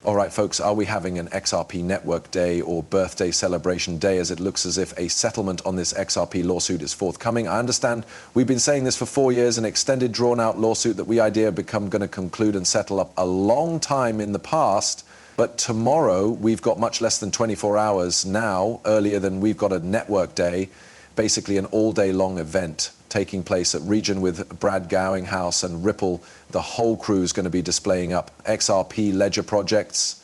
All right, folks, are we having an XRP network day or birthday celebration day, as it looks as if a settlement on this XRP lawsuit is forthcoming? I understand we've been saying this for 4 years, an extended, drawn-out lawsuit that we idea going to conclude and settle up a long time in the past. But tomorrow, we've got much less than 24 hours now, earlier than we've got a network day, basically an all-day-long event taking place at Region with Brad Gowinghouse and Ripple. The whole crew is going to be displaying up XRP ledger projects,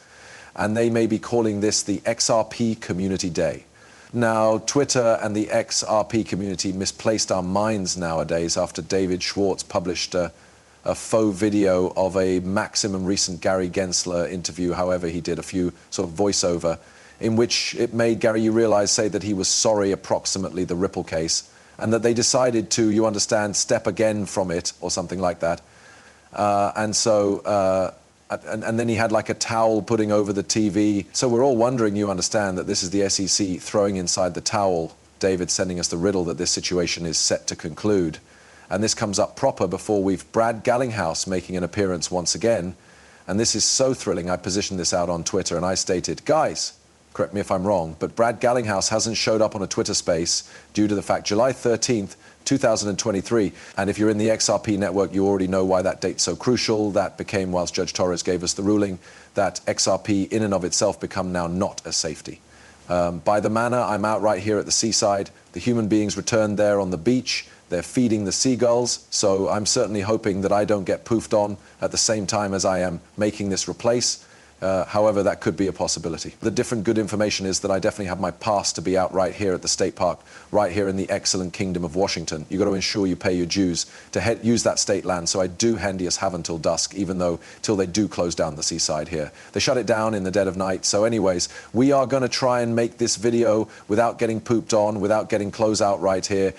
and they may be calling this the XRP Community Day. Now, Twitter and the XRP community misplaced our minds nowadays after David Schwartz published a faux video of a maximum recent Gary Gensler interview, however he did a few sort of voiceover, in which it made Gary, you realize, say that he was sorry approximately the Ripple case, and that they decided to, you understand, step again from it or something like that. And then he had like a towel putting over the TV. So we're all wondering, you understand, that this is the SEC throwing inside the towel, David sending us the riddle that this situation is set to conclude. And this comes up proper before we've Brad Gowinghouse making an appearance once again. And this is so thrilling. I positioned this out on Twitter and I stated, guys, correct me if I'm wrong, but Brad Gowinghouse hasn't showed up on a Twitter space due to the fact July 13th, 2023. And if you're in the XRP network, you already know why that date's so crucial. That became, whilst Judge Torres gave us the ruling, that XRP in and of itself become now not a safety. By the manner, I'm out right here at the seaside. The human beings returned there on the beach. They're feeding the seagulls. So I'm certainly hoping that I don't get poofed on at the same time as I am making this replace. However, that could be a possibility. The different good information is that I definitely have my pass to be out right here at the state park, right here in the excellent kingdom of Washington. You've got to ensure you pay your dues to use that state land. So I do handy us have until dusk, even though till they do close down the seaside here. They shut it down in the dead of night. So anyways, we are going to try and make this video without getting pooped on, without getting close out right here.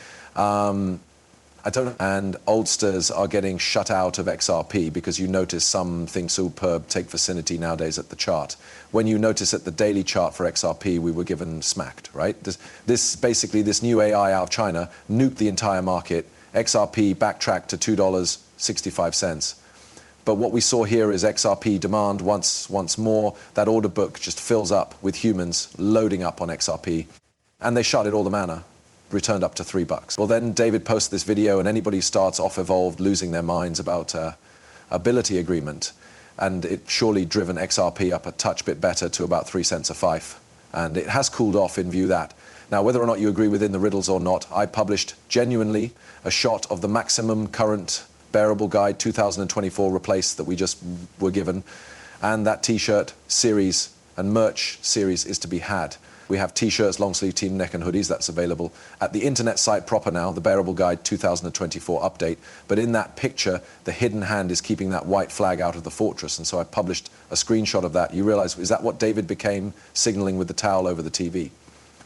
And oldsters are getting shut out of XRP because you notice something superb take vicinity nowadays at the chart. When you notice at the daily chart for XRP, we were given smacked, right? This new AI out of China nuked the entire market. XRP backtracked to $2.65. But what we saw here is XRP demand once more. That order book just fills up with humans loading up on XRP. And they shut it all the manner. Returned up to $3. Well, then David posted this video, and anybody starts off evolved losing their minds about ability agreement, and it surely driven XRP up a touch bit better to about 3 cents a fife, and it has cooled off in view that. Now, whether or not you agree within the riddles or not, I published genuinely a shot of the maximum current bearable guide 2024 replace that we just were given, and that t-shirt series and merch series is to be had. We have t-shirts, long sleeve team neck and hoodies. That's available at the internet site proper now, the Bearable Guide 2024 update. But in that picture, the hidden hand is keeping that white flag out of the fortress. And so I published a screenshot of that. You realize, is that what David became signaling with the towel over the TV?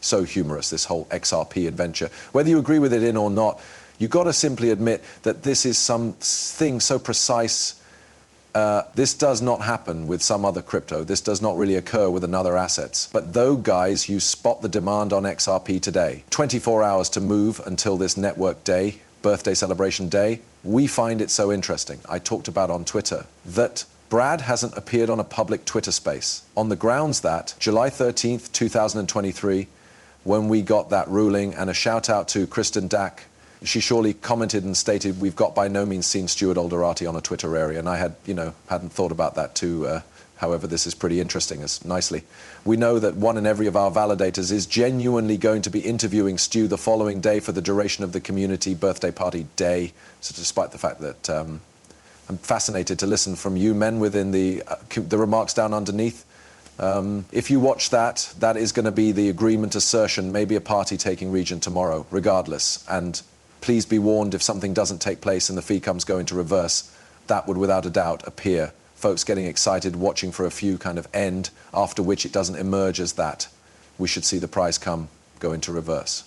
So humorous, this whole XRP adventure. Whether you agree with it in or not, you've got to simply admit that this is something so precise. This does not happen with some other crypto. This does not really occur with another assets. But though, guys, you spot the demand on XRP today, 24 hours to move until this network day, birthday celebration day, we find it so interesting. I talked about on Twitter that Brad hasn't appeared on a public Twitter space on the grounds that July 13th, 2023, when we got that ruling, and a shout out to Kristen Dack. She surely commented and stated, we've got by no means seen Stuart Alderati on a Twitter area. And I had, hadn't thought about that too. However, this is pretty interesting, as nicely. We know that one in every of our validators is genuinely going to be interviewing Stu the following day for the duration of the community birthday party day. So despite the fact that I'm fascinated to listen from you men within the remarks down underneath. If you watch that, that is going to be the agreement assertion, maybe a party taking Region tomorrow, regardless. And please be warned, if something doesn't take place and the fee comes going to reverse, that would without a doubt appear. Folks getting excited, watching for a few kind of end, after which it doesn't emerge as that. We should see the price go into reverse.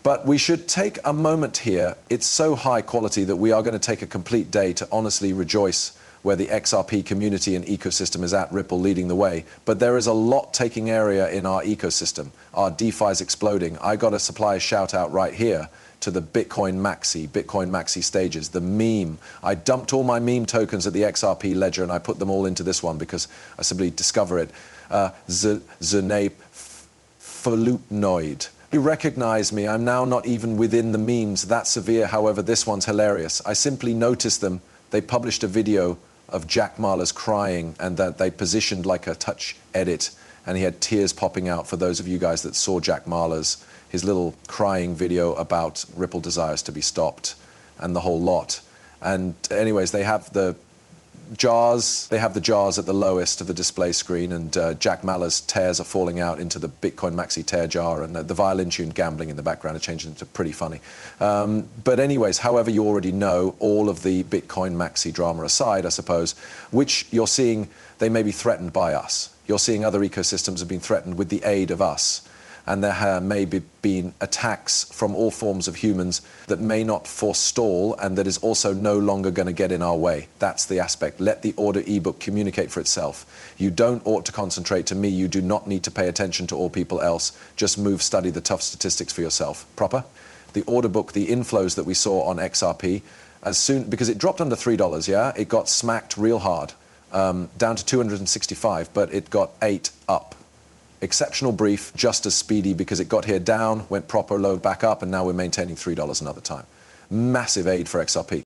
But we should take a moment here. It's so high quality that we are going to take a complete day to honestly rejoice where the XRP community and ecosystem is at, Ripple leading the way. But there is a lot taking area in our ecosystem. Our DeFi is exploding. I got to supply a shout out right here to the Bitcoin Maxi stages, the meme. I dumped all my meme tokens at the XRP ledger and I put them all into this one because I simply discover it. Zene Falupnoid. You recognize me. I'm now not even within the memes that severe. However, this one's hilarious. I simply noticed them. They published a video of Jack Mallers crying and that they positioned like a touch edit and he had tears popping out. For those of you guys that saw Jack Mallers, his little crying video about Ripple desires to be stopped and the whole lot. And anyways, they have the jars at the lowest of the display screen, and Jack Mallers' tears are falling out into the Bitcoin Maxi tear jar, and the violin tune gambling in the background are changing into pretty funny. But anyways, however, you already know, all of the Bitcoin Maxi drama aside, I suppose, which you're seeing, they may be threatened by us. You're seeing other ecosystems have been threatened with the aid of us. And there have maybe been attacks from all forms of humans that may not forestall and that is also no longer going to get in our way. That's the aspect. Let the order ebook communicate for itself. You don't ought to concentrate. To me, you do not need to pay attention to all people else. Just move, study the tough statistics for yourself. Proper? The order book, the inflows that we saw on XRP, as soon, because it dropped under $3, yeah? It got smacked real hard, down to 265, but it got 8 up. Exceptional brief, just as speedy because it got here down, went proper low back up, and now we're maintaining $3 another time. Massive aid for XRP.